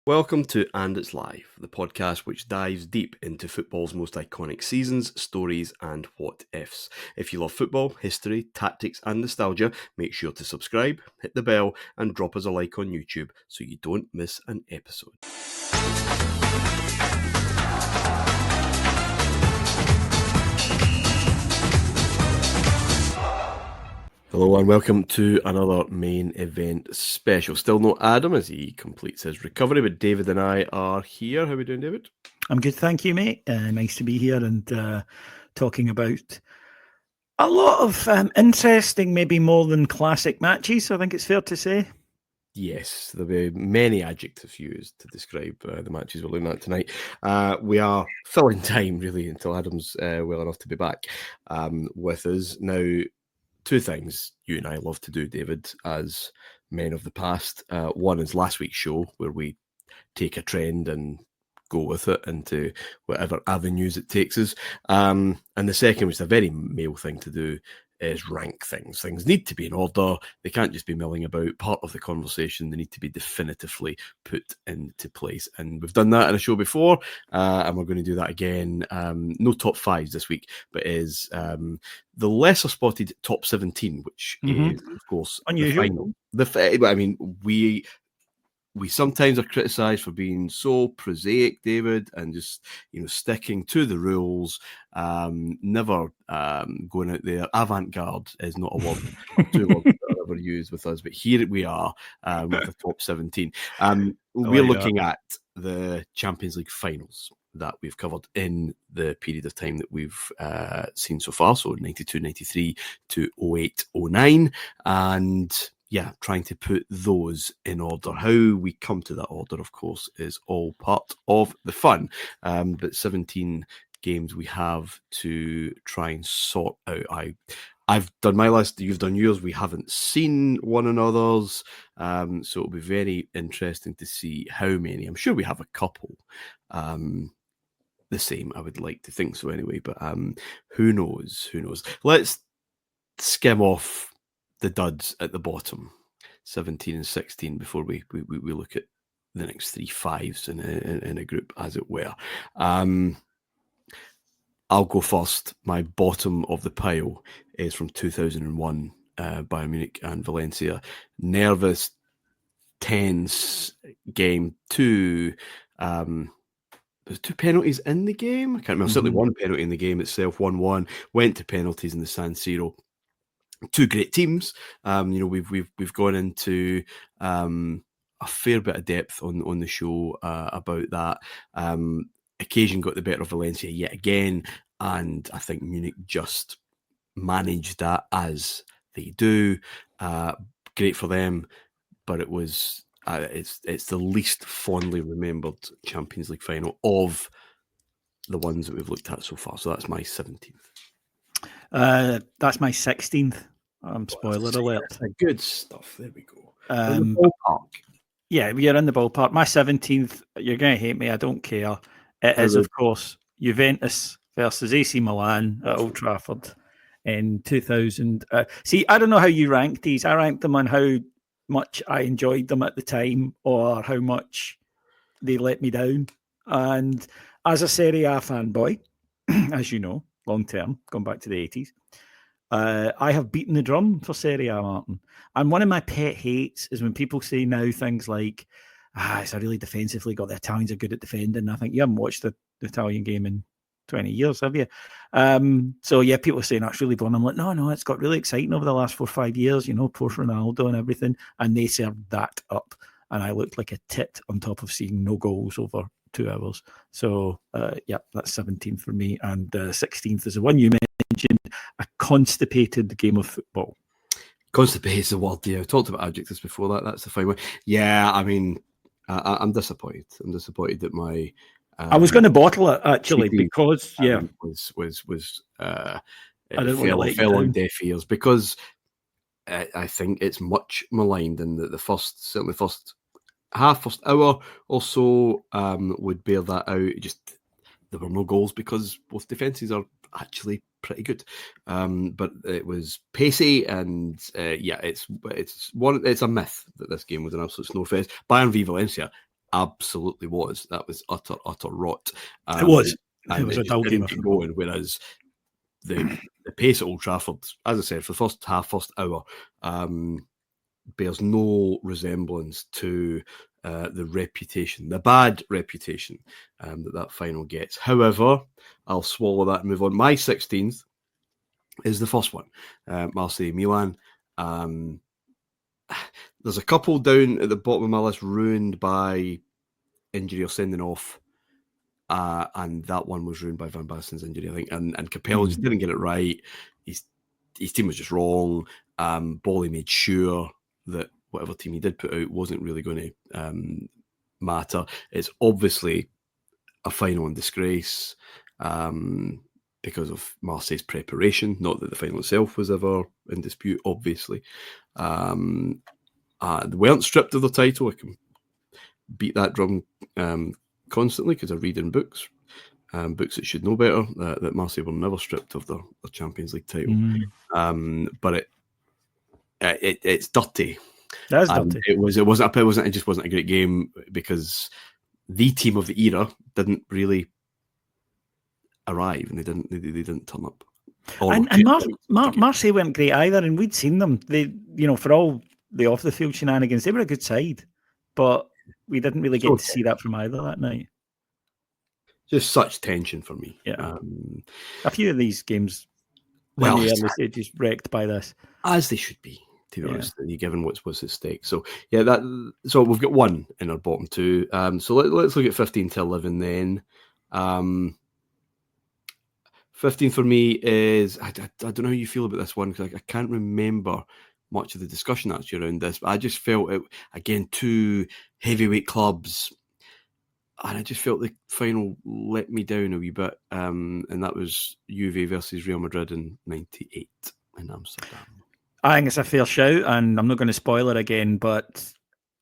Welcome to And It's Live, the podcast which dives deep into football's most iconic seasons, stories, and what ifs. If you love football, history, tactics, and nostalgia, make sure to subscribe, hit the bell, and drop us a like on YouTube so you don't miss an episode. Hello and welcome to another main event special. Still no Adam as he completes his recovery, but David and I are here. How are we doing, David? I'm good, thank you, mate. Nice to be here and talking about a lot of interesting, maybe more than classic matches, I think it's fair to say. Yes, there'll be many adjectives used to describe the matches we're looking at tonight. We are filling time, really, until Adam's well enough to be back with us. Now, two things you and I love to do, David, as men of the past. One is last week's show, where we take a trend and go with it into whatever avenues it takes us. And the second, which is a very male thing to do, is rank things. Things need to be in order. They can't just be milling about. Part of the conversation, they need to be definitively put into place. And we've done that in a show before, and we're going to do that again. No top fives this week, but is the lesser spotted top 17, which is, of course, unusual. The final. I mean, we sometimes are criticised for being so prosaic, David, and just sticking to the rules, never going out there. Avant-garde is not a word, two words that are ever used with us, but here we are with the top 17. We're looking at the Champions League finals that we've covered in the period of time that we've seen so far, so 92-93 to 08-09, and trying to put those in order. How we come to that order, of course, is all part of the fun. But 17 games we have to try and sort out. I've done my list, you've done yours. We haven't seen one another's. So it'll be very interesting to see how many. I'm sure we have a couple. The same, I would like to think so anyway. But who knows? Who knows? Let's skim off the duds at the bottom, 17 and 16, before we look at the next three fives in a group, as it were. I'll go first. My bottom of the pile is from 2001, Bayern Munich and Valencia. Nervous, tense game. There's two penalties in the game. I can't remember. Certainly one penalty in the game itself, 1-1. Went to penalties in the San Siro. Two great teams. We've gone into a fair bit of depth on the show about that. Occasion got the better of Valencia yet again, and I think Munich just managed that as they do. Great for them, but it was it's the least fondly remembered Champions League final of the ones that we've looked at so far. So that's my 17th. That's my 16th. Spoiler alert. Good stuff. There we go. Ballpark. Yeah, we are in the ballpark. My 17th, you're going to hate me. I don't care. It is, of course, Juventus versus AC Milan at Old Trafford in 2000. See, I don't know how you rank these. I ranked them on how much I enjoyed them at the time or how much they let me down. And as a Serie A fanboy, as you know, long term, going back to the 80s, I have beaten the drum for Serie A, Martyn. And one of my pet hates is when people say now things like, it's a really defensively got the Italians are good at defending. I think you haven't watched the Italian game in 20 years, have you? So yeah, people are saying that's really boring. I'm like, no, it's got really exciting over the last 4 or 5 years, post Ronaldo and everything. And they served that up. And I looked like a tit on top of seeing no goals over 2 hours. So that's 17th for me. And 16th is the one you mentioned, a constipated game of football. Constipated is the word, yeah. I've talked about adjectives before that. That's the fine one. Yeah, I mean, I'm disappointed. I'm disappointed that my... I was going to bottle it, actually, because, was fell on deaf ears, because I think it's much maligned, and the first hour or so would bear that out. Just there were no goals because both defences are actually pretty good, but it was pacey, and it's a myth that this game was an absolute snowfest. Bayern v Valencia, absolutely was. That was utter rot. It was. And It was a dull didn't game. get going, whereas the pace at Old Trafford, as I said, for the first half, first hour, bears no resemblance to the reputation, the bad reputation that final gets. However, I'll swallow that and move on. My 16th is the first one, Marseille Milan. There's a couple down at the bottom of my list ruined by injury or sending off. And that one was ruined by Van Basten's injury, I think. And Capello just didn't get it right. His team was just wrong. Bolly made sure that whatever team he did put out wasn't really going to matter. It's obviously a final in disgrace because of Marseille's preparation. Not that the final itself was ever in dispute, obviously. They weren't stripped of the title. I can beat that drum constantly because I read in books that should know better, that Marseille were never stripped of their Champions League title. But it's dirty. That's dirty. It just wasn't a great game because the team of the era didn't really arrive and they didn't turn up. Marseille weren't great either, and we'd seen them. They, for all the off the field shenanigans, they were a good side, but we didn't really get to see that from either that night. Just such tension for me. Yeah. A few of these games, in the early stages, wrecked by this, as they should be. To be honest, given what's at stake. So so we've got one in our bottom two. So let's look at 15 to 11 then. 15 for me is I don't know how you feel about this one because I can't remember much of the discussion actually around this, but I just felt it again, two heavyweight clubs, and I just felt the final let me down a wee bit, and that was Juve versus Real Madrid in '98 in Amsterdam. I think it's a fair shout, and I'm not going to spoil it again, but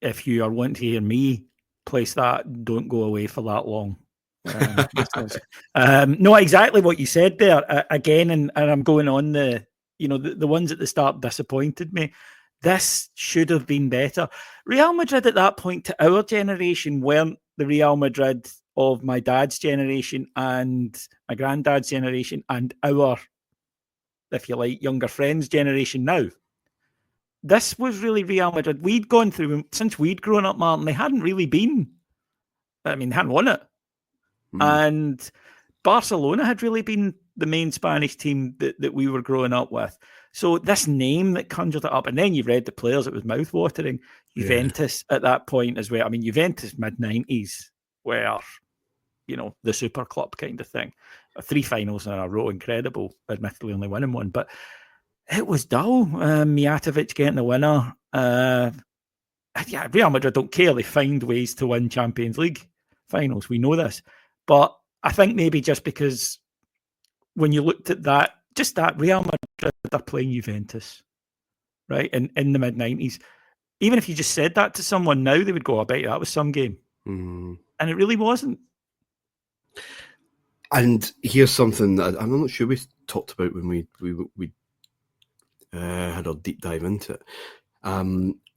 if you are wanting to hear me place that, don't go away for that long. No, exactly what you said there again, and I'm going on the ones at the start disappointed me. This should have been better. Real Madrid at that point to our generation weren't the Real Madrid of my dad's generation and my granddad's generation and our, if you like, younger friends' generation now. This was really Real Madrid. We'd gone through, since we'd grown up, Martin, they hadn't really been, they hadn't won it. And Barcelona had really been the main Spanish team that we were growing up with. So this name that conjured it up, and then you read the players, it was mouth-watering. Juventus at that point as well. Juventus mid-90s were, the super club kind of thing. 3 finals in a row, incredible. Admittedly only winning one, but it was dull. Mijatovic getting the winner. Real Madrid don't care. They find ways to win Champions League finals. We know this. But I think maybe just because when you looked at that, just that Real Madrid are playing Juventus, right, in the mid-90s. Even if you just said that to someone now, they would go, I bet you that was some game. And it really wasn't. And here's something that I'm not sure we talked about when we had our deep dive into it.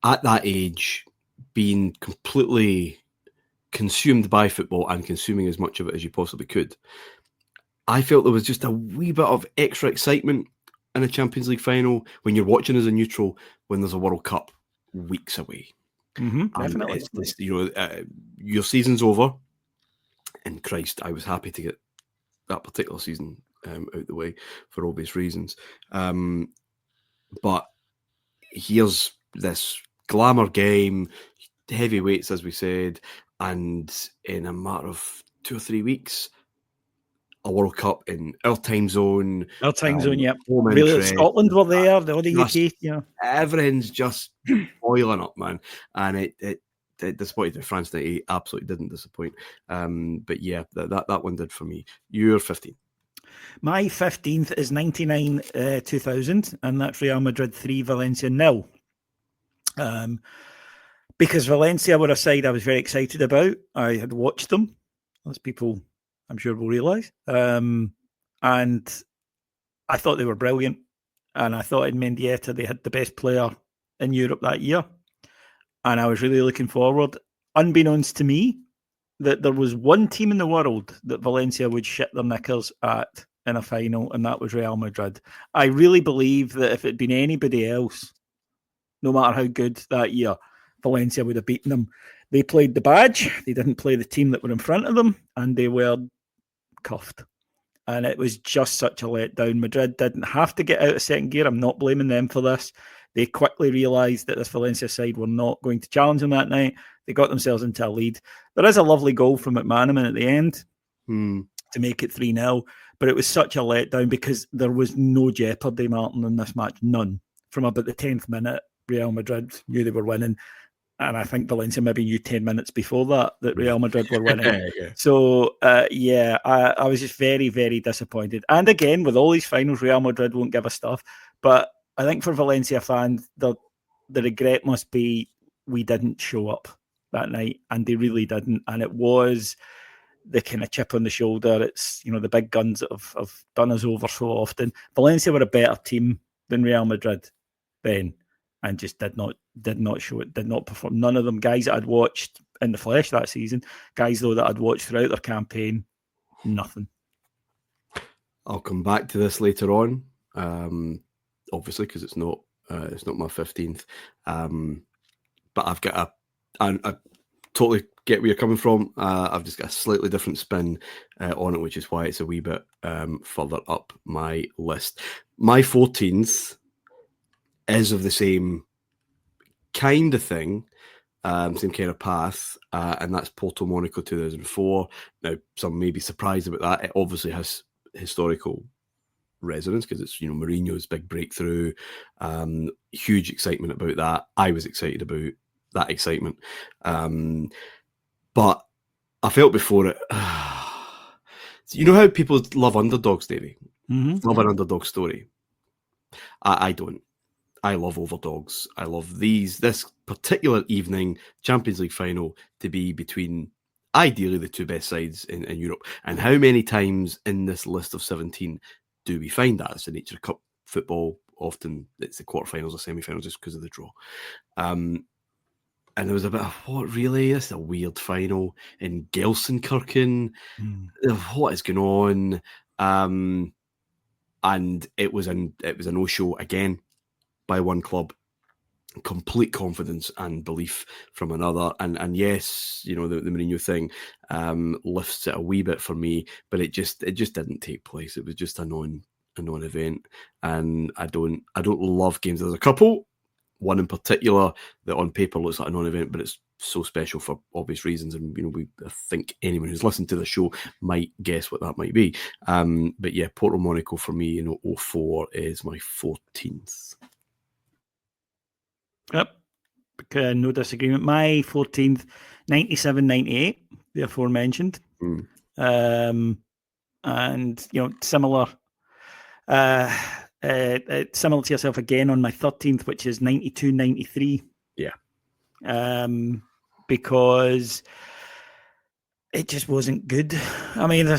At that age, being completely consumed by football and consuming as much of it as you possibly could, I felt there was just a wee bit of extra excitement in a Champions League final when you're watching as a neutral when there's a World Cup weeks away. Definitely. Your season's over, and Christ, I was happy to get that particular season out the way for obvious reasons. But here's this glamour game, heavyweights, as we said, and in a matter of 2 or 3 weeks, a World Cup in our time zone. Our time zone, yeah. Really, Scotland were there, the UK, Everything's just boiling up, man. And it disappointed. France 98 absolutely didn't disappoint. But yeah, that one did for me. You're 15. My 15th is 99-2000, and that's Real Madrid 3, Valencia 0. Because Valencia were a side I was very excited about. I had watched them, as people I'm sure will realise. And I thought they were brilliant. And I thought in Mendieta they had the best player in Europe that year. And I was really looking forward. unbeknownst to me, that there was one team in the world that Valencia would shit their knickers at in a final, and that was Real Madrid. I really believe that if it had been anybody else, no matter how good that year, Valencia would have beaten them. They played the badge. They didn't play the team that were in front of them, and they were cuffed. And it was just such a letdown. Madrid didn't have to get out of second gear. I'm not blaming them for this. They quickly realised that this Valencia side were not going to challenge them that night. They got themselves into a lead. There is a lovely goal from McManaman at the end to make it 3-0, but it was such a letdown because there was no jeopardy, Martyn, in this match. None. From about the 10th minute, Real Madrid knew they were winning. And I think Valencia maybe knew 10 minutes before that Real Madrid were winning. Yeah. So, I was just very, very disappointed. And again, with all these finals, Real Madrid won't give a stuff. But I think for Valencia fans, the regret must be we didn't show up that night. And they really didn't. And it was the kind of chip on the shoulder. It's, the big guns that have done us over so often. Valencia were a better team than Real Madrid then. And just did not show it, did not perform. None of them guys that I'd watched in the flesh that season, guys though that I'd watched throughout their campaign, nothing. I'll come back to this later on, obviously because it's not my 15th. But I've got I totally get where you're coming from. I've just got a slightly different spin on it, which is why it's a wee bit further up my list. My 14th. Is of the same kind of thing, same kind of path, and that's Porto Monaco 2004. Now, some may be surprised about that. It obviously has historical resonance because it's Mourinho's big breakthrough, huge excitement about that. I was excited about that excitement, but I felt before it. You know how people love underdogs, Davey? Mm-hmm. Love an underdog story. I don't. I love overdogs. I love this particular evening, Champions League final, to be between ideally the two best sides in Europe. And how many times in this list of 17 do we find that? It's the nature of cup football. Often it's the quarterfinals or semi-finals just because of the draw. And there was a bit of, what, really? This is a weird final in Gelsenkirchen. What is going on? And it was a no-show again by one club, complete confidence and belief from another. And yes, the Mourinho thing lifts it a wee bit for me, but it just didn't take place. It was just a non-event, and I don't love games. There's a couple, one in particular that on paper looks like a non-event, but it's so special for obvious reasons, and I think anyone who's listened to the show might guess what that might be. But yeah, Porto Monaco for me in 04 is my 14th. Yep. No disagreement. My 14th, 97-98, the aforementioned. And, similar similar to yourself again on my 13th, which is 92-93. Yeah. Because it just wasn't good. I mean, I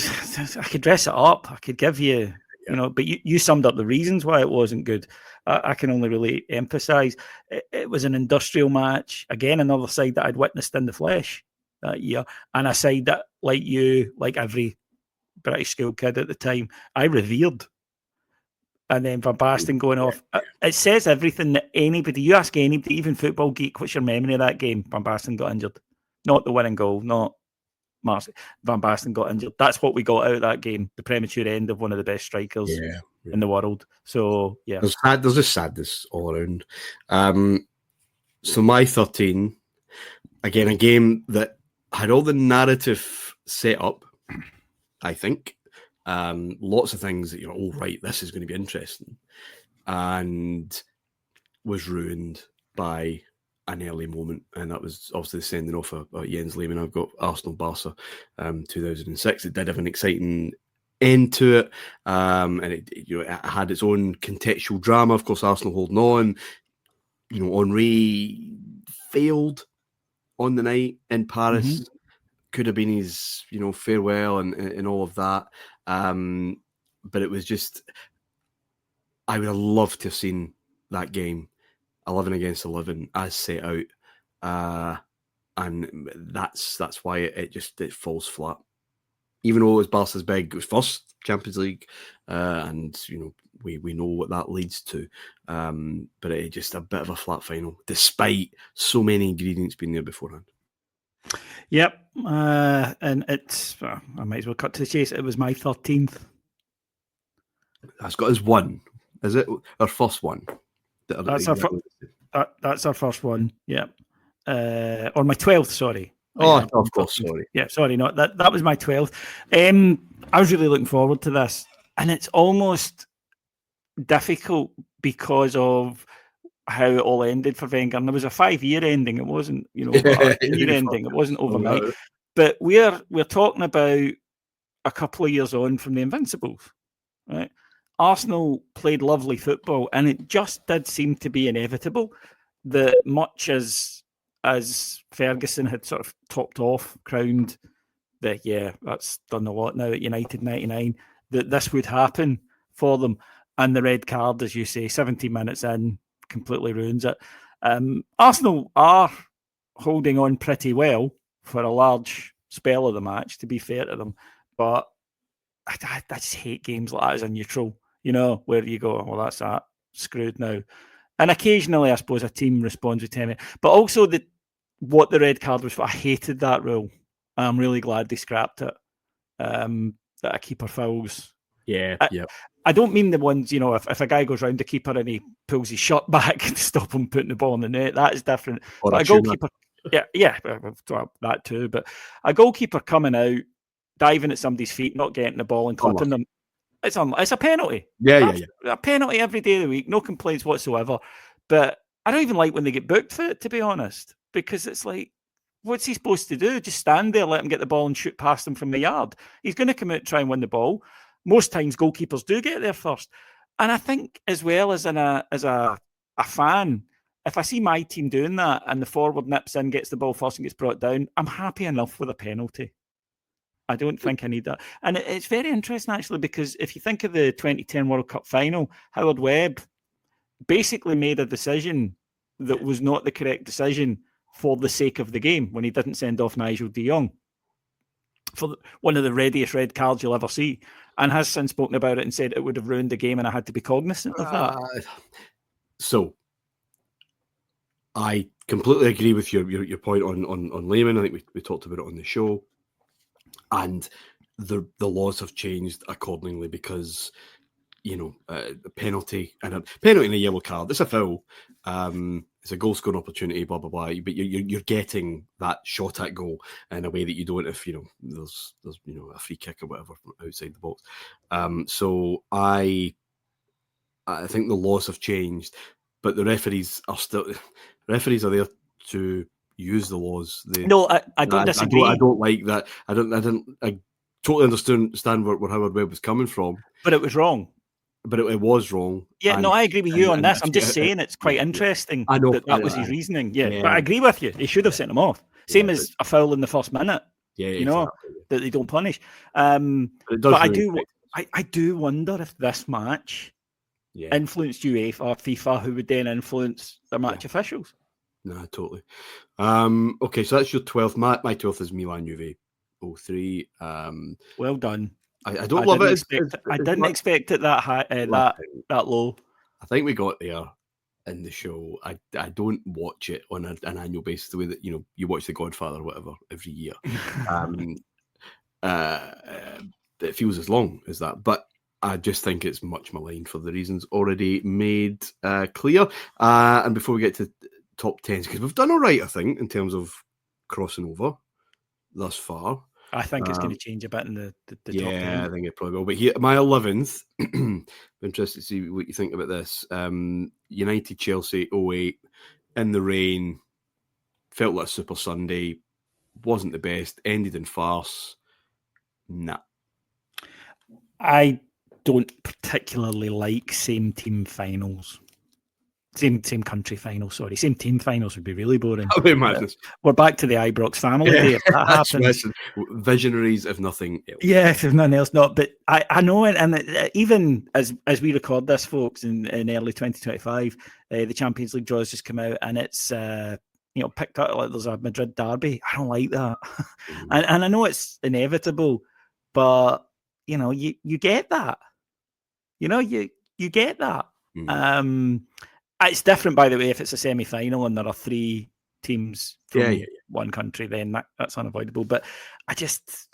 could dress it up. I could give you, but you summed up the reasons why it wasn't good. I can only really emphasise it was an industrial match. Again, another side that I'd witnessed in the flesh that year, and a side that, like you, like every British school kid at the time, I revered. And then Van Basten going off. It says everything that anybody, you ask anybody, even Football Geek, what's your memory of that game? Van Basten got injured. Not the winning goal, not Martyn. Van Basten got injured. That's what we got out of that game, the premature end of one of the best strikers in the world. So, yeah. There's just sadness all around. So my 13, again, a game that had all the narrative set up, I think. Lots of things that oh right, this is going to be interesting, and was ruined by an early moment, and that was obviously the sending off of Jens Lehmann. I've got Arsenal Barca 2006. It did have an exciting end to it, and it had its own contextual drama. Of course, Arsenal holding on. Henry failed on the night in Paris. Mm-hmm. Could have been his, farewell and all of that. But it was just, I would have loved to have seen that game, 11 against 11, as set out. and that's why it falls flat. Even though it was Barca's big, it was first Champions League, and we know what that leads to. But it just a bit of a flat final, despite so many ingredients being there beforehand. Yep, and it's I might as well cut to the chase. It was my 13th. That's got us one. Is it our first one? That's our first one. Yeah, or my 12th. Sorry. Oh, of course. Sorry. Yeah, sorry. No, that was my 12th. I was really looking forward to this, and it's almost difficult because of how it all ended for Wenger. And there was a 5-year ending. It wasn't, a year ending. It wasn't overnight. But we're talking about a couple of years on from the Invincibles, right? Arsenal played lovely football, and it just did seem to be inevitable that much as Ferguson had sort of topped off, crowned that, that's done a lot now at United 99, that this would happen for them. And the red card, as you say, 17 minutes in, completely ruins it. Arsenal are holding on pretty well for a large spell of the match, to be fair to them. But I just hate games like that as a neutral, where you go, well, that's that, screwed now. And occasionally, I suppose, a team responds with 10 minutes. But also, what the red card was for, I hated that rule. I'm really glad they scrapped it. That a keeper fouls. Yeah. I don't mean the ones, if a guy goes round the keeper and he pulls his shirt back to stop him putting the ball in the net, that is different. Or but a goalkeeper, that too. But a goalkeeper coming out, diving at somebody's feet, not getting the ball and clipping them, it's a penalty. Yeah. A penalty every day of the week, no complaints whatsoever. But I don't even like when they get booked for it, to be honest, because it's like, what's he supposed to do? Just stand there, let him get the ball and shoot past him from the yard? He's going to come out and try and win the ball. Most times, goalkeepers do get there first. And I think, as well as a fan, if I see my team doing that and the forward nips in, gets the ball first and gets brought down, I'm happy enough with a penalty. I don't think I need that. And it's very interesting, actually, because if you think of the 2010 World Cup final, Howard Webb basically made a decision that was not the correct decision for the sake of the game when he didn't send off Nigel de Jong for one of the readiest red cards you'll ever see, and has since spoken about it and said it would have ruined the game and I had to be cognizant of that. So I completely agree with your point on Lehman. I think we talked about it on the show, and the laws have changed accordingly because a penalty and a yellow card, it's a foul. It's a goal scoring opportunity, blah blah blah. But you're getting that shot at goal in a way that you don't if there's a free kick or whatever outside the box. So I think the laws have changed, but the referees are there to use the laws. I don't disagree. I don't like that. I totally understand where Howard Webb was coming from, but it was wrong. But it was wrong. Yeah, I agree with you on this. I'm just saying it's quite interesting that was his reasoning. Yeah, but I agree with you. He should have sent him off. Same as a foul in the first minute. Yeah, exactly. That they don't punish. But I do wonder if this match influenced UEFA or FIFA, who would then influence the match officials. No, totally. Okay, so that's your 12th. My 12th is Milan Juve 03. Well done. I don't love it. I didn't expect it that high, that low. I think we got there in the show. I don't watch it on an annual basis the way that you watch The Godfather or whatever every year. It feels as long as that, but I just think it's much maligned for the reasons already made clear. And before we get to top 10s, because we've done all right, I think, in terms of crossing over thus far. I think it's going to change a bit in the top 10. Yeah, I think it probably will. But here, my 11th, I'm interested to see what you think about this. United Chelsea 08, in the rain, felt like a Super Sunday, wasn't the best, ended in farce. Nah. I don't particularly like same team finals. Same country finals, sorry. Same team finals would be really boring. That would be madness. We're back to the Ibrox family day if that happens. Listen, visionaries, if nothing else. Yeah, if nothing else, not. But I know, and even as we record this, folks, in early 2025, the Champions League draws just come out, and it's picked up like there's a Madrid derby. I don't like that. and I know it's inevitable, but you get that. You get that. It's different, by the way, if it's a semi-final and there are 3 teams from one country, then that's unavoidable. But I just,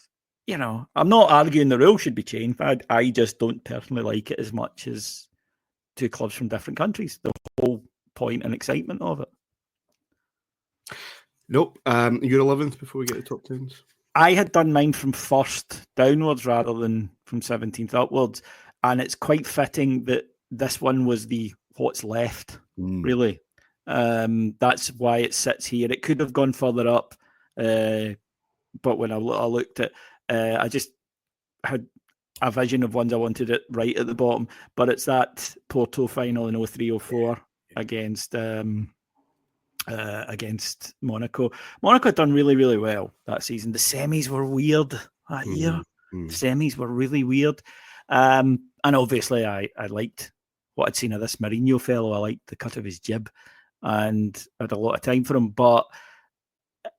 I'm not arguing the rule should be changed. I just don't personally like it as much as 2 clubs from different countries. The whole point and excitement of it. Nope. You're 11th before we get to top 10s. I had done mine from first downwards rather than from 17th upwards. And it's quite fitting that this one was the what's left, really. That's why it sits here. It could have gone further up, but when I looked at I just had a vision of ones I wanted it right at the bottom. But it's that Porto final in 03-04 against Monaco. Monaco had done really, really well that season. The semis were weird that year. The semis were really weird. And obviously I liked what I'd seen of this Mourinho fellow. I liked the cut of his jib and I had a lot of time for him, but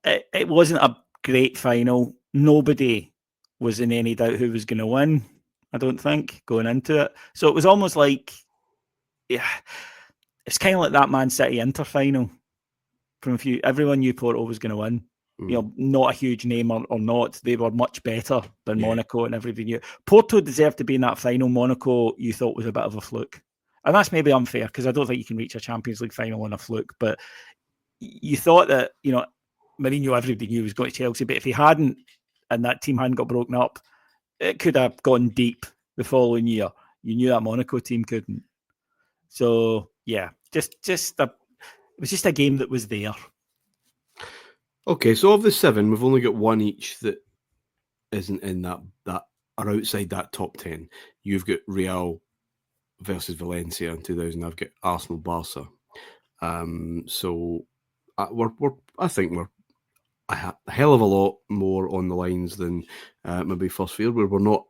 it wasn't a great final. Nobody was in any doubt who was going to win, I don't think, going into it. So it was almost like, it's kind of like that Man City Inter final. Everyone knew Porto was going to win. Not a huge name or not. They were much better than Monaco and everybody knew. Porto deserved to be in that final. Monaco, you thought, was a bit of a fluke. And that's maybe unfair because I don't think you can reach a Champions League final on a fluke. But you thought that, Mourinho, everybody knew was going to Chelsea. But if he hadn't, and that team hadn't got broken up, it could have gone deep the following year. You knew that Monaco team couldn't. So, yeah, it was just a game that was there. Okay, so of the 7, we've only got 1 each that isn't in that are outside that top 10. You've got Real versus Valencia in 2000. I've got Arsenal Barca. So I think we're a hell of a lot more on the lines than maybe first feared. We're not.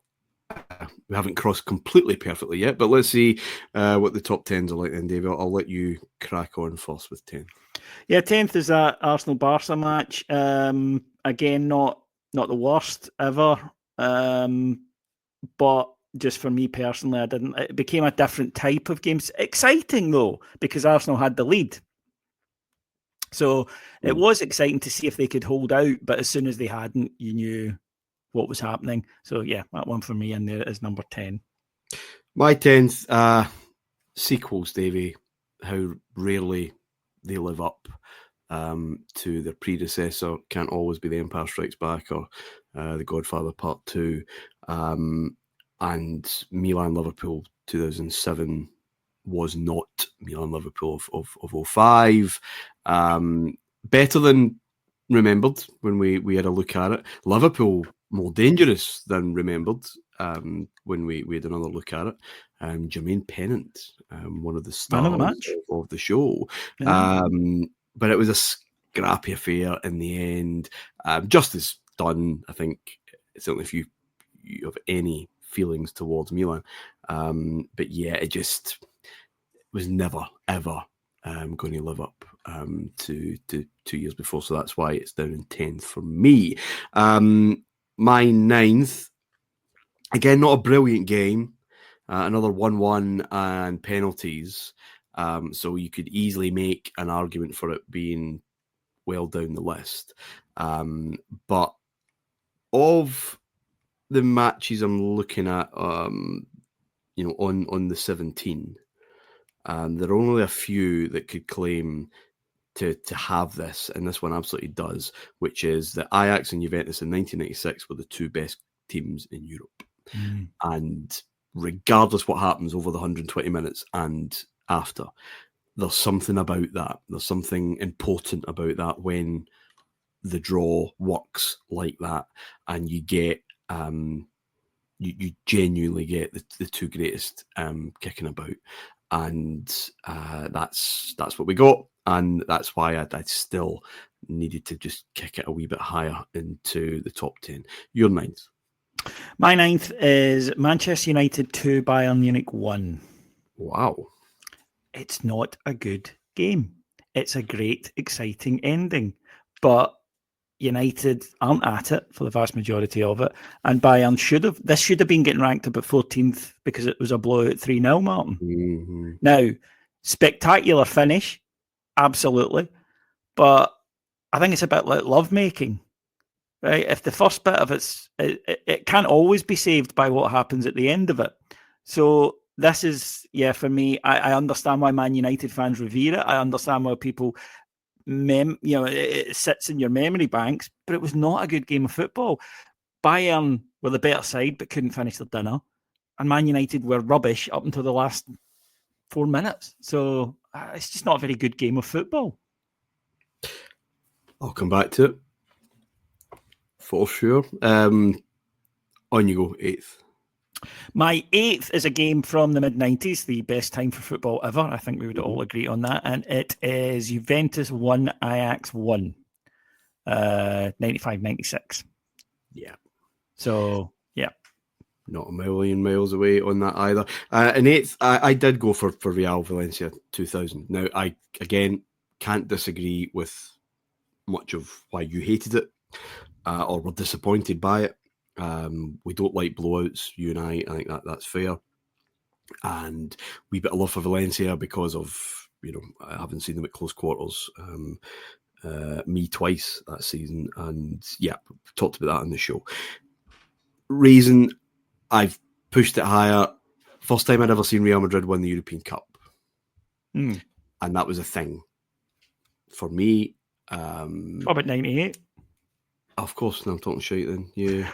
We haven't crossed completely perfectly yet, but let's see what the top 10s are like then, David. I'll let you crack on first with 10. Yeah, 10th is that Arsenal-Barca match. Again, not the worst ever, but just for me personally, it became a different type of game. Exciting, though, because Arsenal had the lead. So it was exciting to see if they could hold out, but as soon as they hadn't, you knew what was happening. So, yeah, that one for me in there is number 10. My 10th, sequels, Davey. How rarely they live up to their predecessor. Can't always be The Empire Strikes Back or The Godfather Part 2. And Milan-Liverpool 2007 was not Milan-Liverpool of 05. Better than remembered when we had a look at it. Liverpool more dangerous than remembered when we had another look at it. Jermaine Pennant, one of the stars of the show. Yeah. But it was a scrappy affair in the end. Just as done, I think, certainly if you have any feelings towards Milan. But yeah, it was never, ever going to live up to 2 years before. So that's why it's down in 10th for me. My 9th, again, not a brilliant game. Another 1-1 and penalties. So you could easily make an argument for it being well down the list. But of the matches I'm looking at, on the 17, there are only a few that could claim to have this, and this one absolutely does, which is that Ajax and Juventus in 1996 were the 2 best teams in Europe. And regardless what happens over the 120 minutes and after, there's something about that. There's something important about that when the draw works like that, and you get you genuinely get the 2 greatest kicking about, and that's what we got, and that's why I still needed to just kick it a wee bit higher into the top 10. Your 9th. My 9th is Manchester United 2, Bayern Munich 1. Wow. It's not a good game. it's a great, exciting ending. But United aren't at it for the vast majority of it. And Bayern should have been getting ranked about 14th because it was a blowout 3-0, Martin. Mm-hmm. Now, spectacular finish, absolutely. But I think it's a bit like lovemaking, right? If the first bit of it can't always be saved by what happens at the end of it. So this is, for me, I understand why Man United fans revere it. I understand why people, it sits in your memory banks, but it was not a good game of football. Bayern were the better side, but couldn't finish their dinner. And Man United were rubbish up until the last 4 minutes. So it's just not a very good game of football. I'll come back to it for sure. On you go, 8th. My 8th is a game from the mid-90s, the best time for football ever. I think we would all agree on that. And it is Juventus 1, Ajax 1, 95-96. Yeah. So, yeah. Not a million miles away on that either. In 8th, I did go for Real Valencia 2000. Now, I, again, can't disagree with much of why you hated it or were disappointed by it. We don't like blowouts, you and I think that's fair. And we bit of love for Valencia because of, I haven't seen them at close quarters. Me twice that season. And yeah, we talked about that on the show. Reason I've pushed it higher, first time I'd ever seen Real Madrid win the European Cup. And that was a thing for me. What about 98? Of course, now I'm talking shit then. Yeah.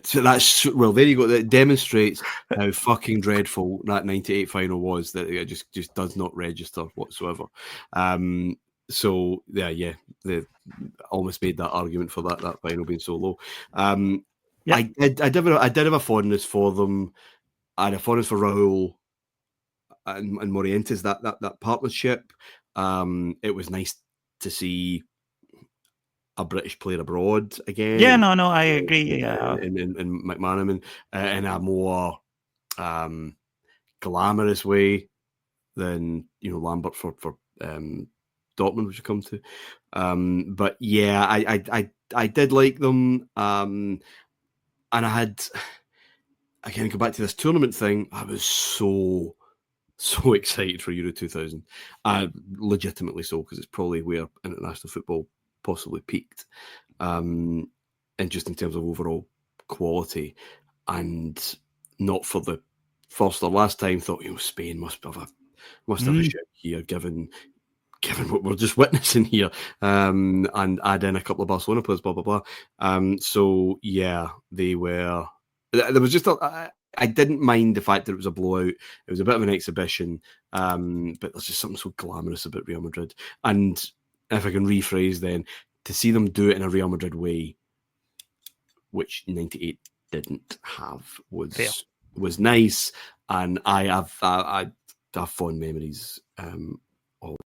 So that's, well, there you go. That demonstrates how fucking dreadful that 98 final was, that it just does not register whatsoever. So yeah, they almost made that argument for that final being so low. I did have a fondness for them. I had a fondness for Raul and Morientes, that partnership. It was nice to see a British player abroad again. Yeah, no, I agree. Yeah, in McManaman, in a more glamorous way than Lambert for Dortmund, which we come to. But yeah, I did like them, and I had, again, go back to this tournament thing. I was so excited for Euro 2000, legitimately so, because it's probably where international football possibly peaked, and just in terms of overall quality, and not for the first or last time thought Spain must have a shit here, given what we're just witnessing here, and add in a couple of Barcelona players, blah blah blah. So yeah, they were. There was just I didn't mind the fact that it was a blowout. It was a bit of an exhibition, but there's just something so glamorous about Real Madrid. And if I can rephrase then, to see them do it in a Real Madrid way, which 98 didn't have, was nice. And I have fond memories of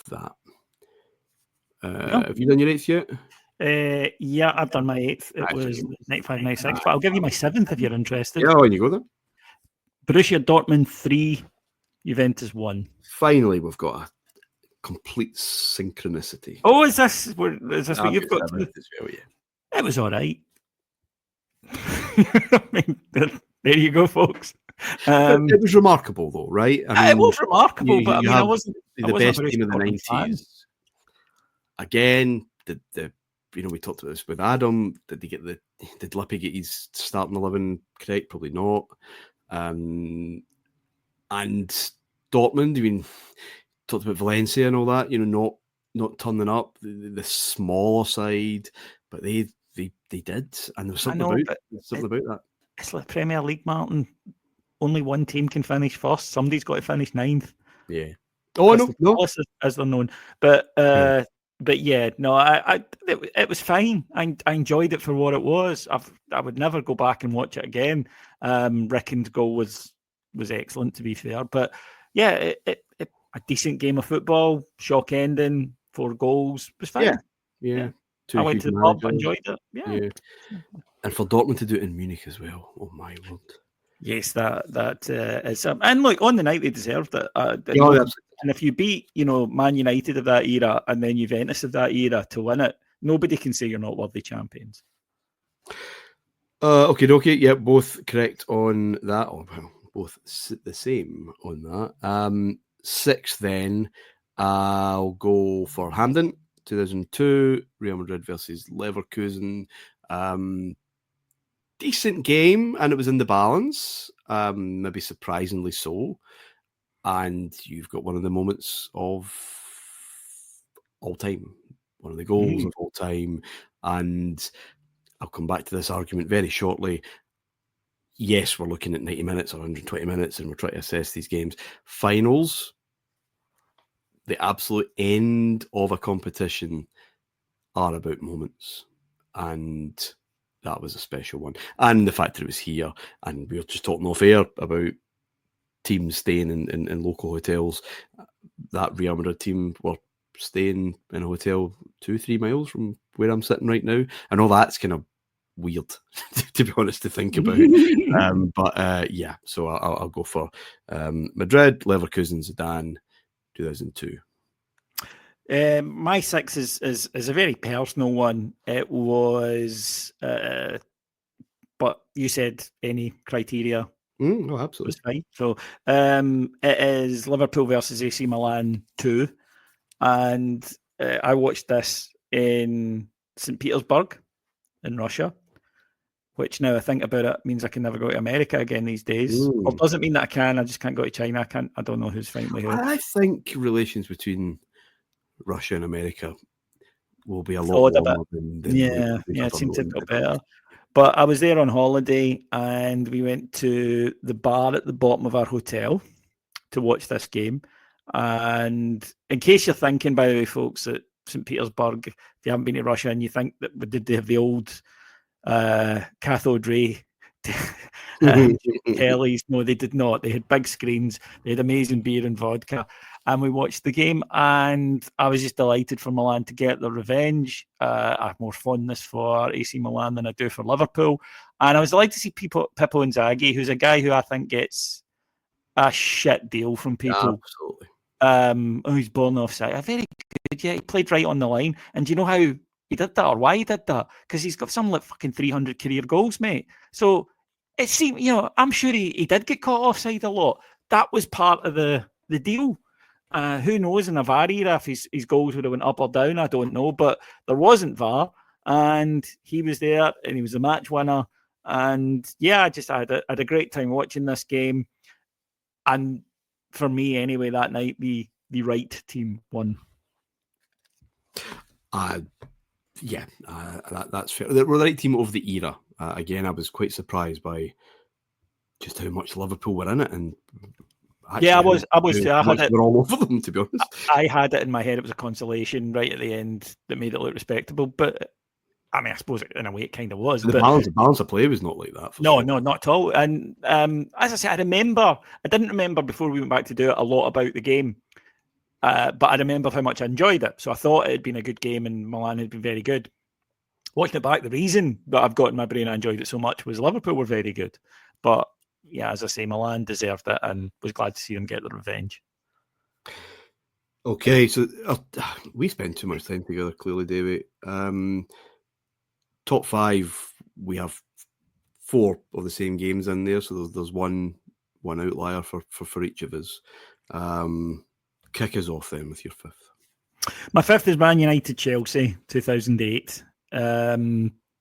that. Have you done your 8th yet? Yeah, I've done my 8th. It was 95-96, but I'll give you my 7th if you're interested. Yeah, when you go there. Borussia Dortmund 3, Juventus 1. Finally, we've got a complete synchronicity. Oh, is this what you've got? It was all right. I mean, there you go, folks. It was remarkable, though, right? I mean, it was remarkable, but I wasn't the best team of the 90s. Again, we talked about this with Adam. Did Lippy get his starting 11 correct? Probably not. And Dortmund, I mean, talked about Valencia and all that, not turning up, the smaller side, but they did, and there was something about that. It's like Premier League, Martin. Only one team can finish first. Somebody's got to finish 9th. Yeah. Oh, no. As they're known, but yeah, no, it was fine. I enjoyed it for what it was. I would never go back and watch it again. Ricken's goal was excellent, to be fair, but yeah, a decent game of football, shock ending, 4 goals, was fine. Yeah. I went to the pub, enjoyed it. Yeah. And for Dortmund to do it in Munich as well. Oh my word. Yes, that is. And look, on the night they deserved it. And if you beat, Man United of that era and then Juventus of that era to win it, nobody can say you're not worthy champions. Okay. Yeah, both correct on that. Or well, both the same on that. Sixth then, I'll go for Hamden, 2002, Real Madrid versus Leverkusen. Decent game, and it was in the balance, maybe surprisingly so. And you've got one of the moments of all time, one of the goals of all time. And I'll come back to this argument very shortly. Yes, we're looking at 90 minutes or 120 minutes, and we're trying to assess these games. Finals, the absolute end of a competition, are about moments. And that was a special one. And the fact that it was here, and we were just talking off air about teams staying in local hotels. That Real Madrid team were staying in a hotel 2-3 miles from where I'm sitting right now. I know that's kind of weird, to be honest, to think about. Yeah, so I'll go for Madrid, Leverkusen, Zidane, 2002. My six is a very personal one. It was, but you said any criteria. Oh, absolutely. Was fine. So it is Liverpool versus AC Milan 2. And I watched this in St. Petersburg in Russia, which now I think about it means I can never go to America again these days. Or doesn't mean that I can. I just can't go to China. I don't know who's friendly who. I think relations between Russia and America will be a lot warmer than it seems a bit better. But I was there on holiday, and we went to the bar at the bottom of our hotel to watch this game. And in case you're thinking, by the way, folks, that St. Petersburg, if you haven't been to Russia and you think that did they have the old cathode ray tellies? No, they did not. They had big screens. They had amazing beer and vodka. And we watched the game, and I was just delighted for Milan to get their revenge. I have more fondness for AC Milan than I do for Liverpool. And I was delighted to see Pippo Inzaghi, who's a guy who I think gets a shit deal from people. Absolutely. Who's born offside. A very good, yeah. He played right on the line. And do you know how he did that or why he did that? Because he's got some like fucking 300 career goals, mate. So it seemed, I'm sure he did get caught offside a lot. That was part of the deal. Who knows in a VAR era if his goals would have went up or down, I don't know. But there wasn't VAR, and he was there, and he was the match winner. And yeah, I had a great time watching this game. And for me, anyway, that night, the right team won. That's fair. They were the right team of the era. Again, I was quite surprised by just how much Liverpool were in it, and actually, I was. I had it. We're all over them, to be honest. I had it in my head. It was a consolation right at the end that made it look respectable. But I mean, I suppose in a way it kind of was. The balance of play was not like that. No, not at all. And as I said, I didn't remember before we went back to do it a lot about the game. But I remember how much I enjoyed it. So I thought it had been a good game and Milan had been very good. Watching it back, the reason that I've got in my brain I enjoyed it so much was Liverpool were very good. But yeah, as I say, Milan deserved it and was glad to see them get the revenge. Okay, so we spend too much time together, clearly, David. Top five, we have 4 of the same games in there, so there's one outlier for each of us. Kick us off then with your 5th. My 5th is Man United Chelsea 2008.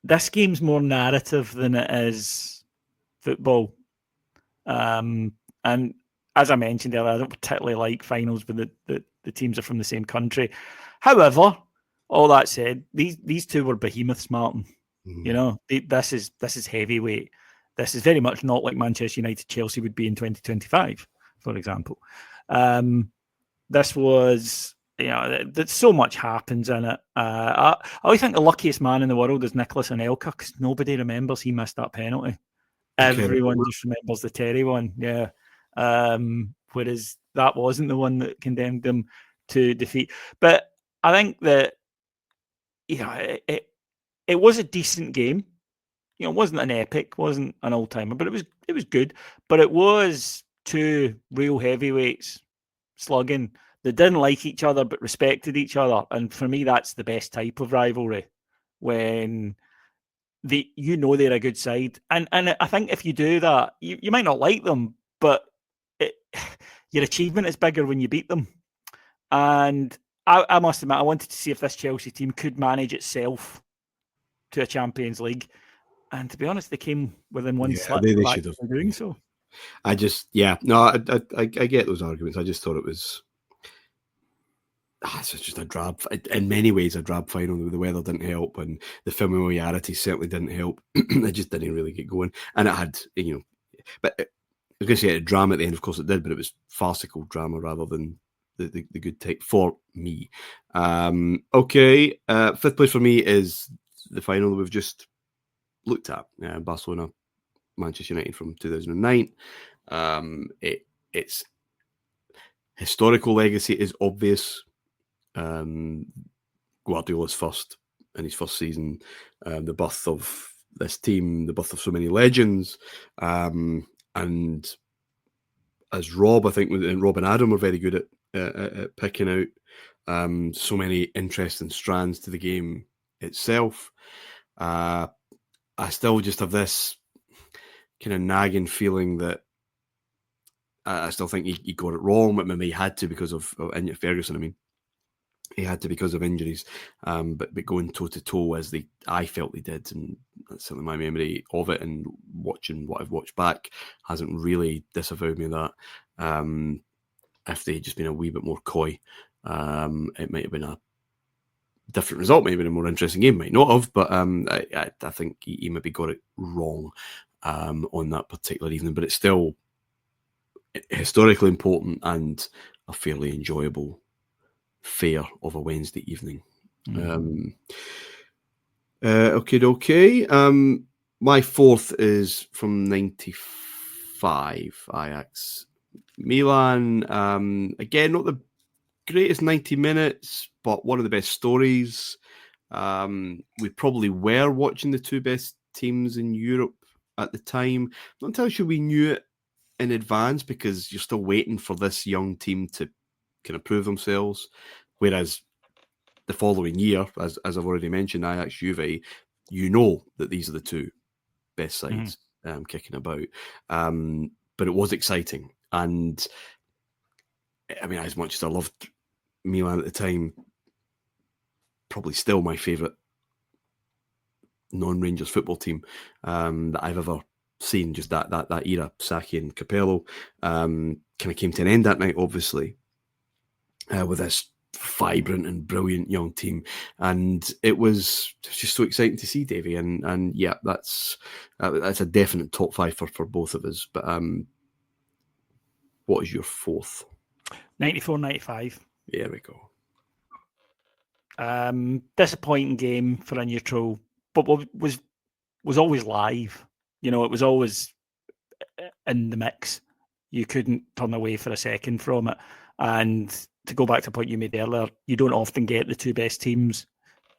This game's more narrative than it is football. And as I mentioned earlier, I don't particularly like finals when the teams are from the same country. However, all that said, these two were behemoths, Martyn. Mm-hmm. This is heavyweight. This is very much not like Manchester United Chelsea would be in 2025, for example. This was, that so much happens in it. I always think the luckiest man in the world is Nicolas Anelka because nobody remembers he missed that penalty. Okay. Everyone just remembers the Terry one, yeah. Whereas that wasn't the one that condemned them to defeat. But I think that, it was a decent game. It wasn't an epic, wasn't an all-timer, but it was good. But it was 2 real heavyweights slugging that didn't like each other but respected each other. And for me, that's the best type of rivalry, when they're a good side. And I think if you do that, you might not like them, but your achievement is bigger when you beat them. And I must admit, I wanted to see if this Chelsea team could manage itself to a Champions League. And to be honest, they came within one slip they of should have doing so. I get those arguments. I just thought it was it's just a drab, in many ways, a drab final. The weather didn't help, and the familiarity certainly didn't help. It just didn't really get going, and it had, but I was going to say it had drama at the end. Of course, it did, but it was farcical drama rather than the good type for me. Okay, fifth place for me is the final that we've just looked at, Barcelona, Manchester United from 2009. Its historical legacy is obvious. Guardiola's in his first season, the birth of this team, the birth of so many legends, and as Rob, I think, and Rob and Adam were very good at picking out so many interesting strands to the game itself. I still just have this kind of nagging feeling that I still think he got it wrong, but maybe he had to because of Ferguson. I mean, he had to because of injuries, but going toe to toe as I felt they did, and that's certainly my memory of it. And watching what I've watched back hasn't really disavowed me of that. If they'd just been a wee bit more coy, it might have been a different result, maybe a more interesting game, might not have. But I think he maybe got it wrong on that particular evening. But it's still historically important and a fairly enjoyable fair of a Wednesday evening. Okay. My fourth is from 95, Ajax. Milan, again, not the greatest 90 minutes, but one of the best stories. We probably were watching the two best teams in Europe at the time. Not entirely sure we knew it in advance, because you're still waiting for this young team to kind of prove themselves. Whereas the following year, as I've already mentioned, Ajax, Juve, you know that these are the two best sides kicking about. But it was exciting. And I mean, as much as I loved Milan at the time, probably still my favourite non-Rangers football team that I've ever seen. Just that era, Sacchi and Capello, kind of came to an end that night, obviously, with this vibrant and brilliant young team, and it was just so exciting to see, Davey. And yeah, that's a definite top five for both of us. But what is your fourth? 94-95. There we go. Disappointing game for a neutral, but was always live. It was always in the mix. You couldn't turn away for a second from it. And to go back to a point you made earlier, you don't often get the two best teams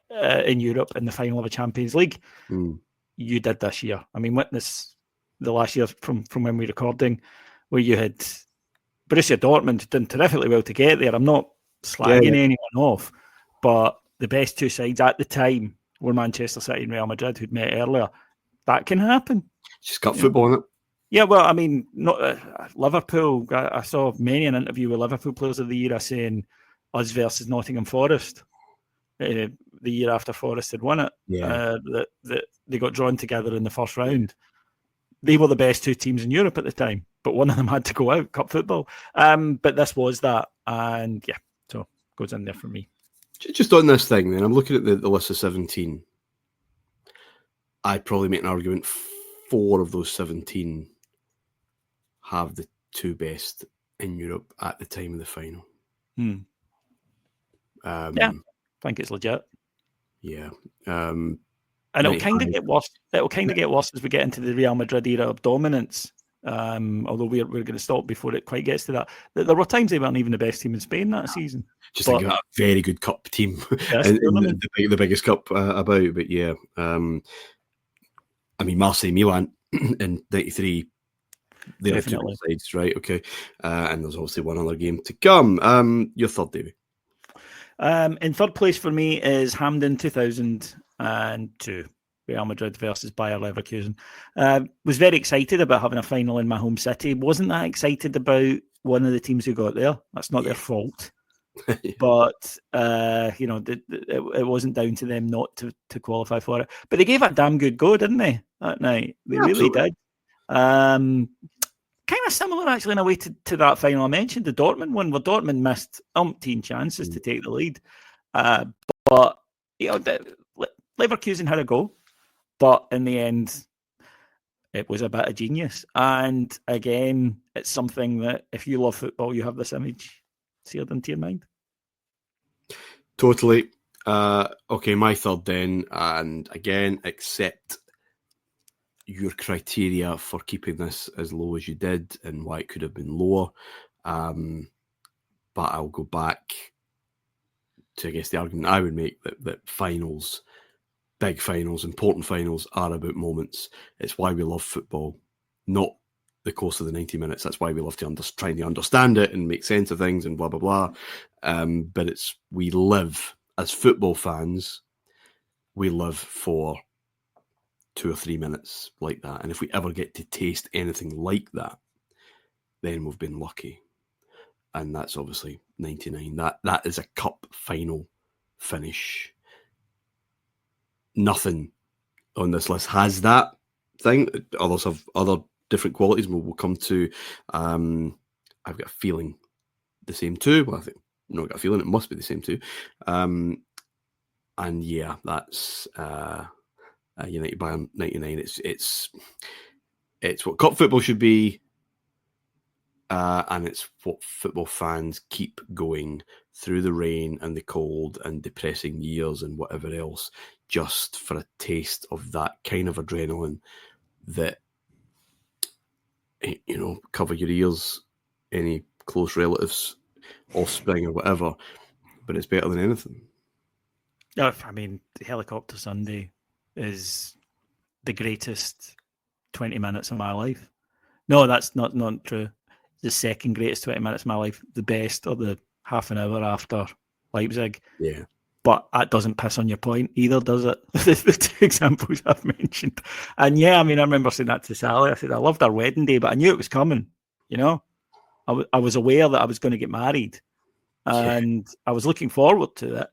in Europe in the final of a Champions League. You did this year. I mean, witness the last year from when we're recording, where you had Borussia Dortmund done terrifically well to get there. I'm not slagging anyone off, but the best two sides at the time were Manchester City and Real Madrid, who'd met earlier. That can happen. Just got football in it. Yeah, well, I mean, not Liverpool. I saw many an interview with Liverpool players of the year saying us versus Nottingham Forest, the year after Forest had won it. Yeah. That they got drawn together in the first round. They were the best two teams in Europe at the time, but one of them had to go out, cup football. But this was that, and yeah, so goes in there for me. Just on this thing, then, I'm looking at the list of 17. I'd probably make an argument 4 of those 17 have the two best in Europe at the time of the final. Yeah, I think it's legit. Yeah. And it'll kind of get worse. It'll kind of get worse as we get into the Real Madrid era of dominance. Although we're going to stop before it quite gets to that. There were times they weren't even the best team in Spain that season. Just think about a very good cup team in the biggest cup about. But yeah, I mean, Marseille Milan in '93 They are two good sides, right? Okay. And there's obviously one other game to come. Your third, Davey? In third place for me is Hamden 2002. Real Madrid versus Bayer Leverkusen. Was very excited about having a final in my home city. Wasn't that excited about one of the teams who got there. That's not their fault. But, it wasn't down to them not to qualify for it. But they gave a damn good go, didn't they, that night? They really did. Kind of similar, actually, in a way to that final I mentioned, the Dortmund one, where Dortmund missed umpteen chances to take the lead. But, Leverkusen had a go. But in the end, it was a bit of genius. And again, it's something that if you love football, you have this image seared into your mind. Totally. Okay, my third then. And again, accept your criteria for keeping this as low as you did and why it could have been lower. But I'll go back to, I guess, the argument I would make that finals, big finals, important finals are about moments. It's why we love football, not the course of the 90 minutes. That's why we love trying to understand it and make sense of things and blah, blah, blah. But we live, as football fans, we live for 2 or 3 minutes like that. And if we ever get to taste anything like that, then we've been lucky. And that's obviously 99. That is a cup final finish. Nothing on this list has that thing. Others have other different qualities. We'll come to. I've got a feeling the same too. Well, I've got a feeling it must be the same too. And yeah, that's United Bayern 99. It's what cup football should be, and it's what football fans keep going through the rain and the cold and depressing years and whatever else, just for a taste of that kind of adrenaline that, cover your ears, any close relatives, offspring or whatever, but it's better than anything. I mean, the Helicopter Sunday is the greatest 20 minutes of my life. No, that's not true. The second greatest 20 minutes of my life. The best or the half an hour after Leipzig. Yeah. But that doesn't piss on your point either, does it? The two examples I've mentioned. And yeah, I mean, I remember saying that to Sally. I said, I loved our wedding day, but I knew it was coming, I was aware that I was going to get married. And I was looking forward to it.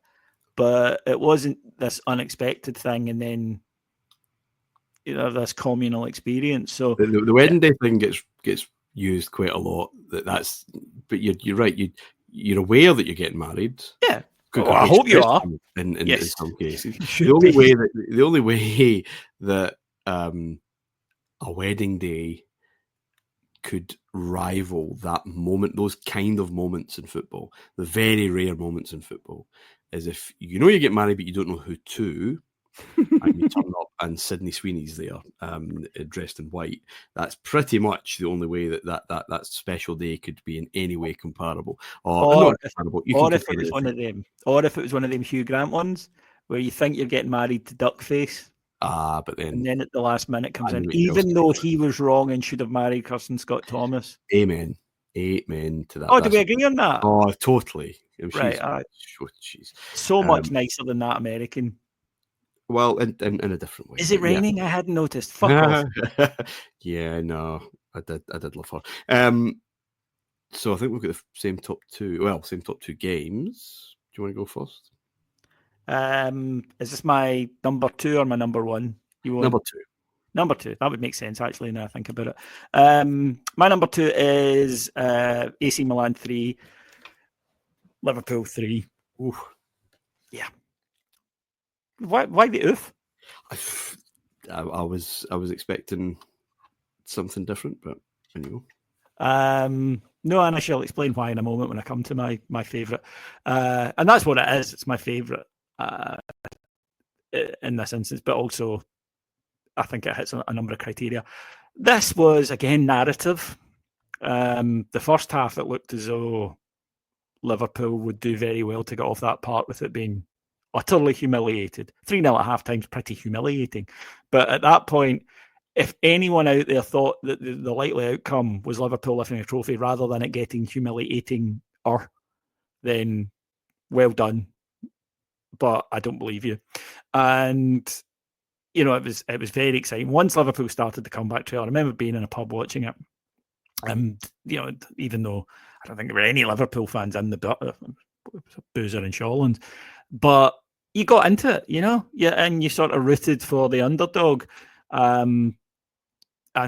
But it wasn't this unexpected thing and then, this communal experience. So the wedding day thing gets used quite a lot. But you're right. You're aware that you're getting married. Yeah. Well, I hope you are. In some cases, the only way that a wedding day could rival that moment, those kind of moments in football, the very rare moments in football, is if you get married but you don't know who to, and you turn up and Sydney Sweeney's there, dressed in white. That's pretty much the only way that special day could be in any way comparable. Or if it was one of them Hugh Grant ones where you think you're getting married to Duckface. But then at the last minute comes in, even though he was wrong and should have married Kirsten Scott Thomas. Amen to that. Oh, do we agree on that? Oh, totally. Right. She's so much nicer than that American. Well, in a different way. Is it raining? Yeah. I hadn't noticed. Fuck off. Yeah, no, I did love her. So I think we've got the same top two games. Do you want to go first? Is this my number 2 or my number 1? Number 2. Number 2. That would make sense, actually, now I think about it. My number 2 is AC Milan 3, Liverpool 3. Ooh. Yeah. Why the oof? I was expecting something different, but anyway. No, and I shall explain why in a moment when I come to my favourite. And that's what it is. It's my favourite in this instance, but also I think it hits a number of criteria. This was, again, narrative. The first half, it looked as though Liverpool would do very well to get off that part with it being utterly humiliated. 3-0 at half time is pretty humiliating. But at that point, if anyone out there thought that the likely outcome was Liverpool lifting a trophy rather than it getting humiliating, then well done. But I don't believe you. And it was very exciting. Once Liverpool started the comeback trail, I remember being in a pub watching it. And even though I don't think there were any Liverpool fans in the Boozer and Shawlands, but you got into it, and you sort of rooted for the underdog. And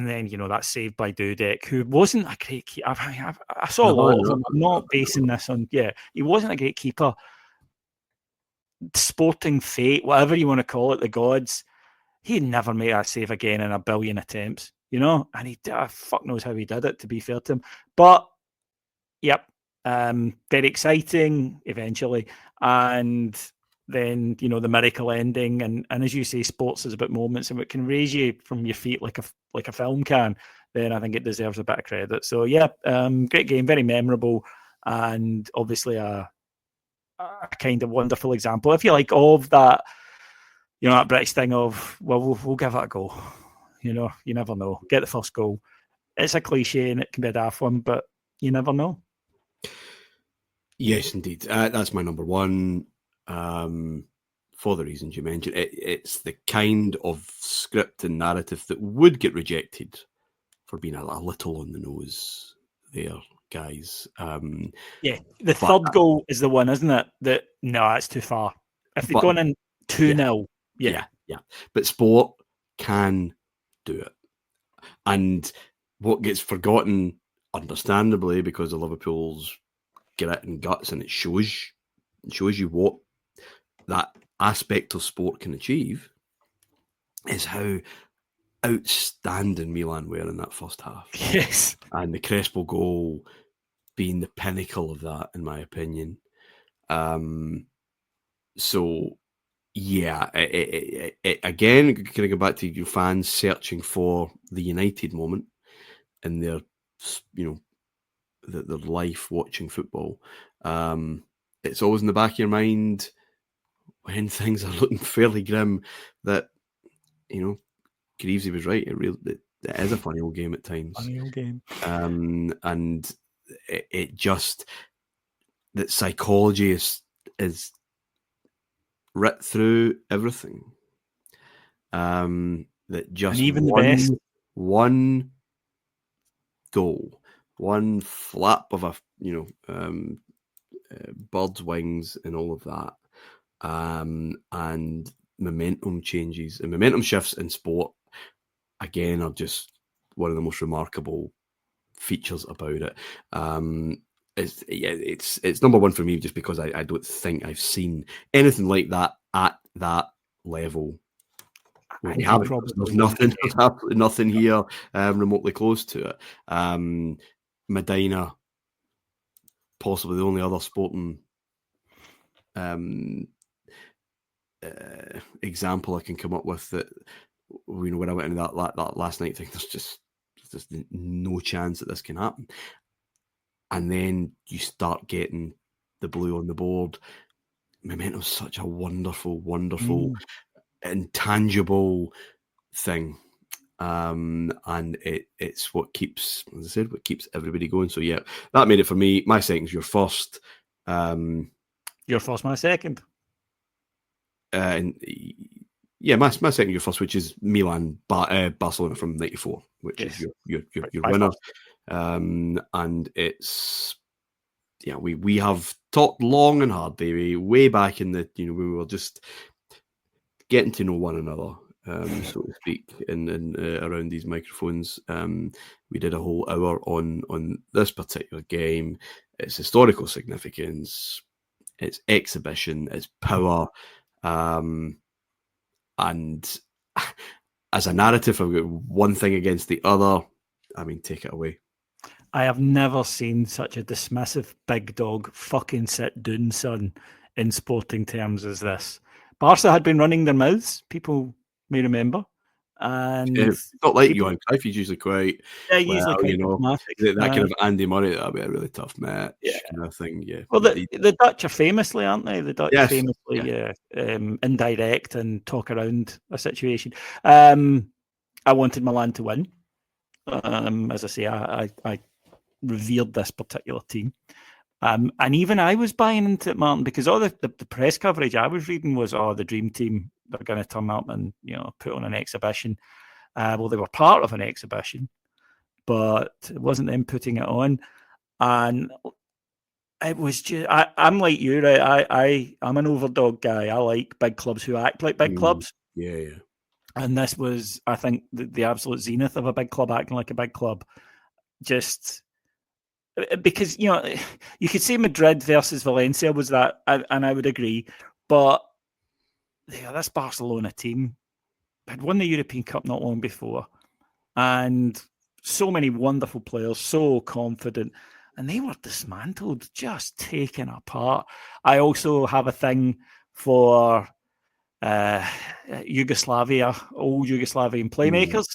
then, that save by Dudek, who wasn't a great keeper. I saw a lot of them. I'm not basing this on, he wasn't a great keeper. Sporting fate, whatever you want to call it, the gods, he never made that save again in a billion attempts, and he fuck knows how he did it, to be fair to him. But, yep, very exciting eventually. And then, the miracle ending. And as you say, sports is about moments, and it can raise you from your feet like a film can. Then I think it deserves a bit of credit. So, great game, very memorable, and obviously a kind of wonderful example, if you like, of that, that British thing of, well, we'll give it a go. You never know. Get the first goal. It's a cliche and it can be a daft one, but you never know. Yes, indeed. That's my number one. For the reasons you mentioned, it's the kind of script and narrative that would get rejected for being a little on the nose there, guys. The third goal is the one, isn't it? That it's too far. If they'd gone in 2-0, yeah. But sport can do it, and what gets forgotten, understandably, because of Liverpool's grit and guts, and it shows you what that aspect of sport can achieve, is how outstanding Milan were in that first half. Yes. And the Crespo goal being the pinnacle of that, in my opinion. So, yeah, again, can I go back to your fans searching for the United moment in their, their life watching football? It's always in the back of your mind when things are looking fairly grim that, Greavesy was right. It is a funny old game at times. Funny old game. And it just, that psychology is writ through everything. That just, and even the best, one goal, one flap of a bird's wings and all of that, and momentum changes and momentum shifts in sport, again, are just one of the most remarkable features about it. It's number one for me, just because I don't think I've seen anything like that at that level. We haven't. There's absolutely nothing here remotely close to it. Medina, possibly the only other sporting example I can come up with that, when I went into that last night, think there's just no chance that this can happen. And then you start getting the blue on the board. Momentum's such a wonderful, intangible thing. And it's what keeps, as I said, what keeps everybody going. So yeah, that made it for me. My second's your first. Your first, my second. And yeah, my second, your first, which is Milan, Barcelona from '94, which is your winner. And it's, we have talked long and hard, baby, way back in the, we were just getting to know one another, so to speak, in around these microphones. We did a whole hour on this particular game, its historical significance, its exhibition, its power, and as a narrative, I've got one thing against the other. I mean, take it away. I have never seen such a dismissive big dog fucking sit down, son, in sporting terms as this. Barca had been running their mouths, people may remember. And not like Johan Cruyff, he's usually quite, usually quite diplomatic. That kind of Andy Murray, that'll be a really tough match, kind of thing. Yeah. Well, the Dutch are famously, aren't they? The Dutch famously indirect and talk around a situation. I wanted Milan to win. As I say, I revered this particular team. And even I was buying into it, Martin, because all the press coverage I was reading was, the dream team, they're going to turn up and, put on an exhibition. Well, they were part of an exhibition, but it wasn't them putting it on. And it was just, I'm like you, right? I'm an overdog guy. I like big clubs who act like big clubs. Yeah. And this was, I think, the absolute zenith of a big club acting like a big club. Just because, you could say Madrid versus Valencia was that, and I would agree. But this Barcelona team had won the European Cup not long before. And so many wonderful players, so confident. And they were dismantled, just taken apart. I also have a thing for Yugoslavia, old Yugoslavian playmakers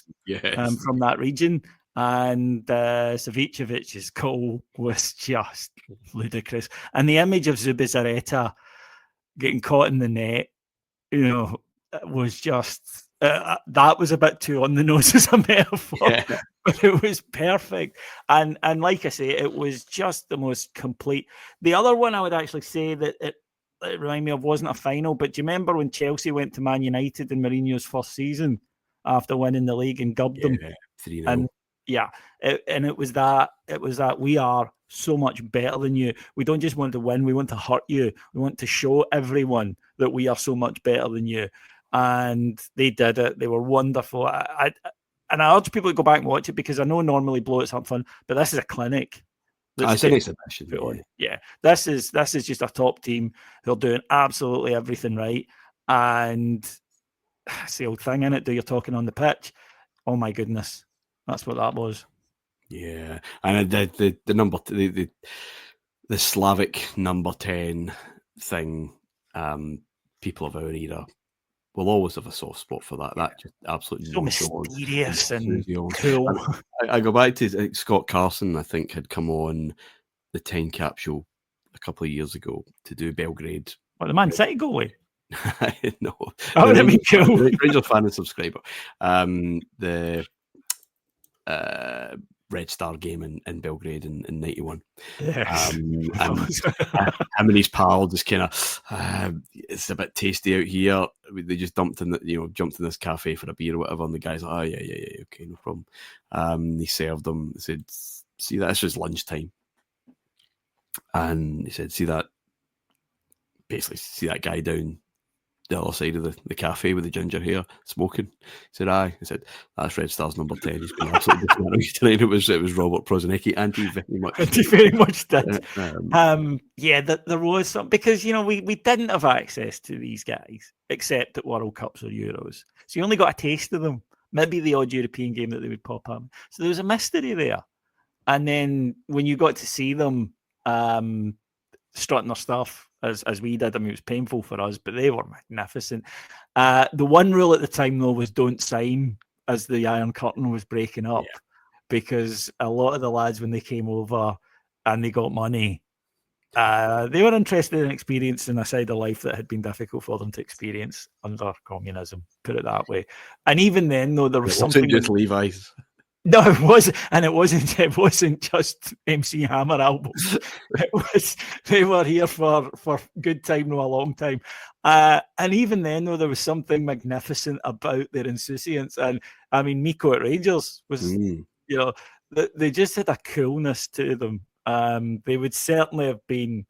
from that region. And Savicevic's goal was just ludicrous. And the image of Zubizarreta getting caught in the net, was just... that was a bit too on the nose as a metaphor, but it was perfect. And like I say, it was just the most complete. The other one I would actually say that it reminded me of wasn't a final, but do you remember when Chelsea went to Man United in Mourinho's first season after winning the league and gubbed them? 3-0. And it was that we are so much better than you. We don't just want to win, we want to hurt you. We want to show everyone that we are so much better than you. And they did it. They were wonderful. I urge people to go back and watch it, because I know normally blow-outs aren't fun, but this is a clinic. It's an exhibition. Yeah, this is just a top team who are doing absolutely everything right. And it's the old thing, innit? Do you're talking on the pitch? Oh my goodness, that's what that was. Yeah, and the number the Slavic number 10 thing. People of our era will always have a soft spot for that. That just absolutely so mysterious and cool. I go back to Scott Carson, I think, had come on the Time Capsule a couple of years ago to do Belgrade. What, the Man City goalie? No. Oh, that'd be cool. Ranger fan and subscriber. The Red Star game in Belgrade in 91. Yes. And him and his pal just kind of, it's a bit tasty out here. They just jumped in this cafe for a beer or whatever, and the guy's like, yeah, okay, no problem. He served them. He said, see, this was lunchtime. And he said, see that guy down the other side of the cafe with the ginger hair smoking? He said, aye. He said, that's Red Star's number 10. He's been absolutely disappointed tonight. It was Robert Prozinecki, and he very much did. There was some, because we didn't have access to these guys except at World Cups or Euros, so you only got a taste of them. Maybe the odd European game that they would pop up. So there was a mystery there. And then when you got to see them strutting their stuff, as we did, I mean, it was painful for us, but they were magnificent. The one rule at the time, though, was don't sign as the Iron Curtain was breaking up, because a lot of the lads, when they came over and they got money, they were interested in experiencing a side of life that had been difficult for them to experience under communism, put it that way. And even then, though, there was something... just Levi's. No, it wasn't, and it wasn't just MC Hammer albums. They were here for good time, no a long time. And even then, though, there was something magnificent about their insouciance. And I mean, Miko at Rangers was, they just had a coolness to them. They would certainly have been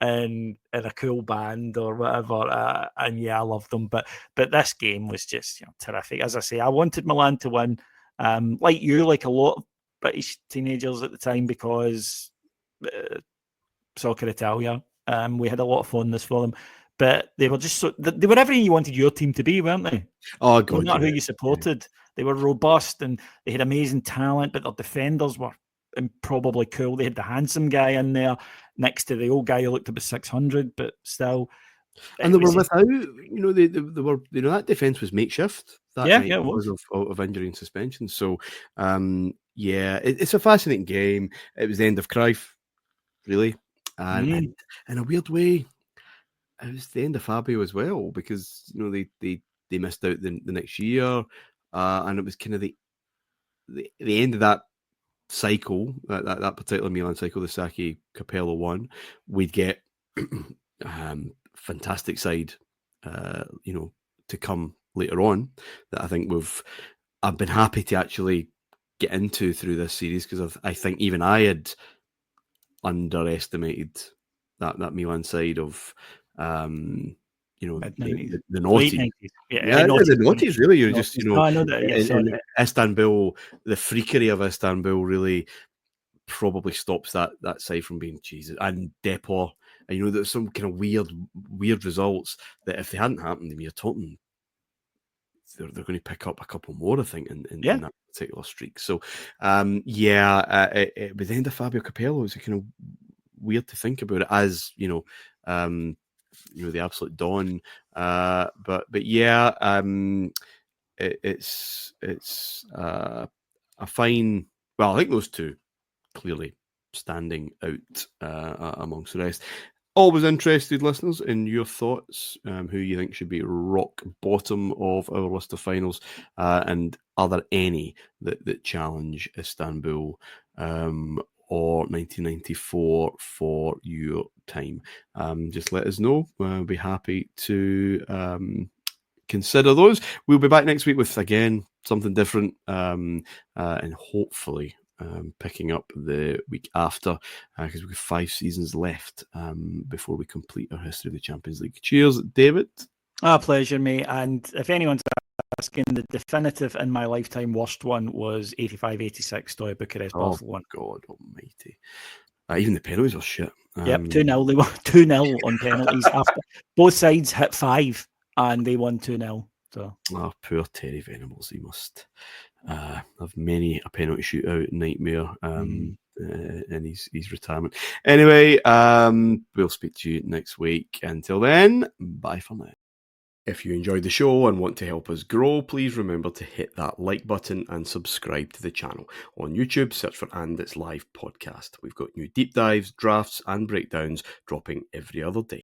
in a cool band or whatever. And I loved them. But this game was just terrific. As I say, I wanted Milan to win. Like you, like a lot of British teenagers at the time, because Soccer Italia, we had a lot of fondness for them. But they were just they were everything you wanted your team to be, weren't they? Oh, God. Not who you supported. They were robust and they had amazing talent, but their defenders were improbably cool. They had the handsome guy in there next to the old guy who looked about 600, but still. And they were without, they were, that defence was makeshift. It was. Because of injury and suspension. So, it's a fascinating game. It was the end of Cruyff, really. And in a weird way, it was the end of Fabio as well, because, they missed out the next year. and it was kind of the end of that cycle, that particular Milan cycle, the Saki Capello one. We'd get fantastic side, to come later on that I think I've been happy to actually get into through this series, because I think even I had underestimated that Milan side of the naughties. The naughties, really. You're just, I know that. Yes, in Istanbul, the freakery of Istanbul really probably stops that side from being Jesus and Depor. And there's some kind of weird results that if they hadn't happened, you're talking they're going to pick up a couple more, I think, in that particular streak. So, with the end of Fabio Capello, it's kind of weird to think about it as the absolute dawn. But yeah, it's a fine. Well, I think those two clearly standing out amongst the rest. Always interested, listeners, in your thoughts, who you think should be rock bottom of our list of finals, and are there any that challenge Istanbul or 1994 for your time? Just let us know. We'll be happy to consider those. We'll be back next week with, again, something different, and hopefully picking up the week after, because we've got 5 seasons left before we complete our history of the Champions League. Cheers, David. Pleasure, mate. And if anyone's asking, the definitive in my lifetime worst one was 85-86 Steaua Bucharest Barcelona. God almighty. Even the penalties were shit. Yep, 2-0. They won 2-0 on penalties after both sides hit 5 and they won 2-0. So, poor Terry Venables. He must have many a penalty shootout nightmare in his retirement. Anyway, we'll speak to you next week. Until then, bye for now. If you enjoyed the show and want to help us grow, please remember to hit that like button and subscribe to the channel. On YouTube, search for And It's Live Podcast. We've got new deep dives, drafts and breakdowns dropping every other day.